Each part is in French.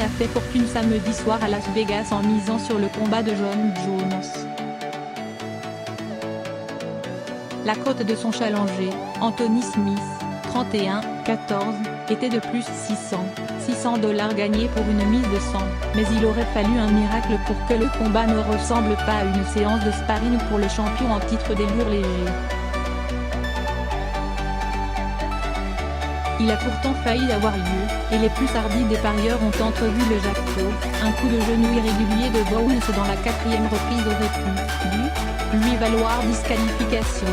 a fait fortune samedi soir à Las Vegas en misant sur le combat de Jon Jones. La cote de son challenger, Anthony Smith, 31-14, était de plus 600 $ gagnés pour une mise de 100, mais il aurait fallu un miracle pour que le combat ne ressemble pas à une séance de sparring pour le champion en titre des lourds légers. Il a pourtant failli avoir lieu, et les plus hardis des parieurs ont entrevu le jackpot. Un coup de genou irrégulier de Bones dans la 4e reprise aurait pu, lui valoir disqualification.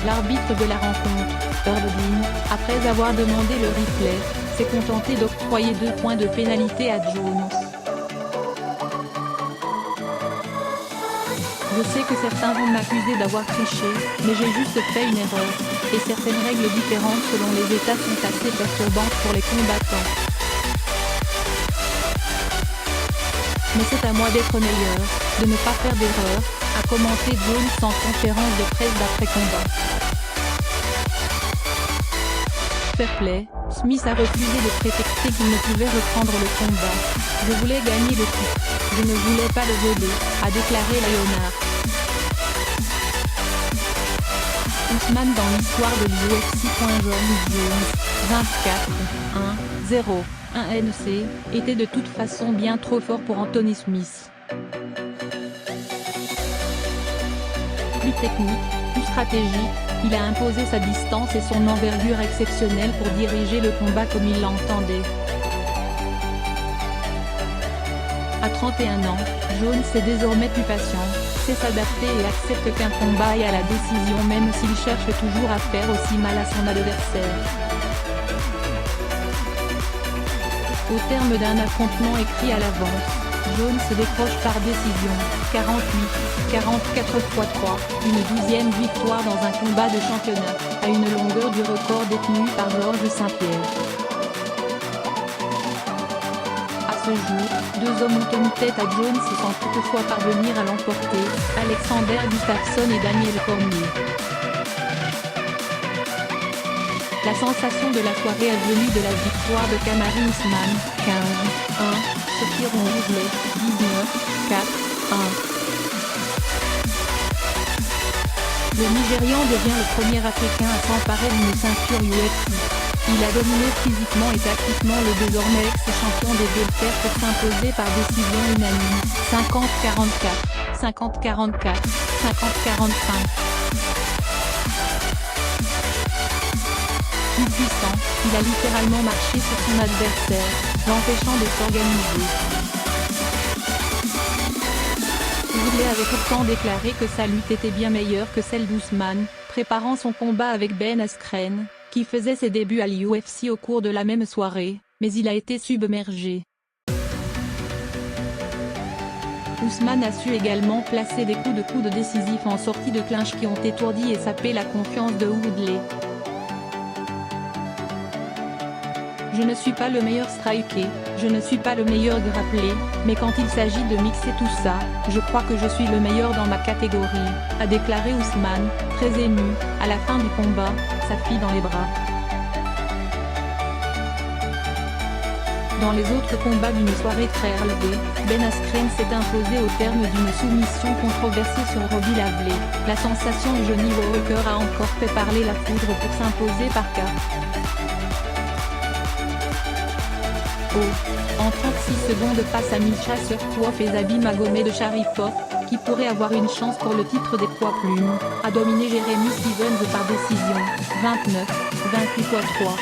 L'arbitre de la rencontre, Herb Dean, après avoir demandé le replay, s'est contenté d'octroyer 2 points de pénalité à Jones. Je sais que certains vont m'accuser d'avoir triché, mais j'ai juste fait une erreur, et certaines règles différentes selon les États sont assez perturbantes pour les combattants. Mais c'est à moi d'être meilleur, de ne pas faire d'erreur, a commenté Jones en conférence de presse d'après-combat. Fair play, Smith a refusé de prétexter qu'il ne pouvait reprendre le combat. Je voulais gagner le titre, je ne voulais pas le voler, a déclaré Leonard. Usman dans l'histoire de l'UFC. Jon Jones, 24-1-0, 1 NC, était de toute façon bien trop fort pour Anthony Smith. Plus technique, plus stratégique, il a imposé sa distance et son envergure exceptionnelle pour diriger le combat comme il l'entendait. À 31 ans, Jones est désormais plus patient, sait s'adapter et accepte qu'un combat aille à la décision même s'il cherche toujours à faire aussi mal à son adversaire. Au terme d'un affrontement écrit à l'avance, Jones se décroche par décision, 48-44 x 3, une 12e victoire dans un combat de championnat, à une longueur du record détenu par Georges Saint-Pierre. À ce jour, 2 hommes ont tenu tête à Jones sans toutefois parvenir à l'emporter, Alexander Gustafsson et Daniel Cormier. La sensation de la soirée est venue de la victoire de Kamaru Usman, 15-1, sur Tyron Woodley, 19-4-1. Le Nigérian devient le premier Africain à s'emparer d'une ceinture UFC. Il a dominé physiquement et tactiquement le désormais ex-champion des welter pour s'imposer par décision unanime, 50-44, 50-44, 50-45. Plus puissant, il a littéralement marché sur son adversaire, l'empêchant de s'organiser. Woodley avait pourtant déclaré que sa lutte était bien meilleure que celle d'Usman, préparant son combat avec Ben Askren, qui faisait ses débuts à l'UFC au cours de la même soirée, mais il a été submergé. Usman a su également placer des coups de coude décisifs en sortie de clinch qui ont étourdi et sapé la confiance de Woodley. Je ne suis pas le meilleur striker, je ne suis pas le meilleur grapplé, mais quand il s'agit de mixer tout ça, je crois que je suis le meilleur dans ma catégorie, a déclaré Usman, très ému, à la fin du combat, sa fille dans les bras. Dans les autres combats d'une soirée très relevée, Ben Askren s'est imposé au terme d'une soumission controversée sur Robbie Lavelley. La sensation Johnny Walker a encore fait parler la foudre pour s'imposer par KO. En 36 secondes face à Misha Surkov et Zabi Magomed de Sharipov, qui pourrait avoir une chance pour le titre des poids plumes, a dominé Jeremy Stephens par décision, 29-28 x 3.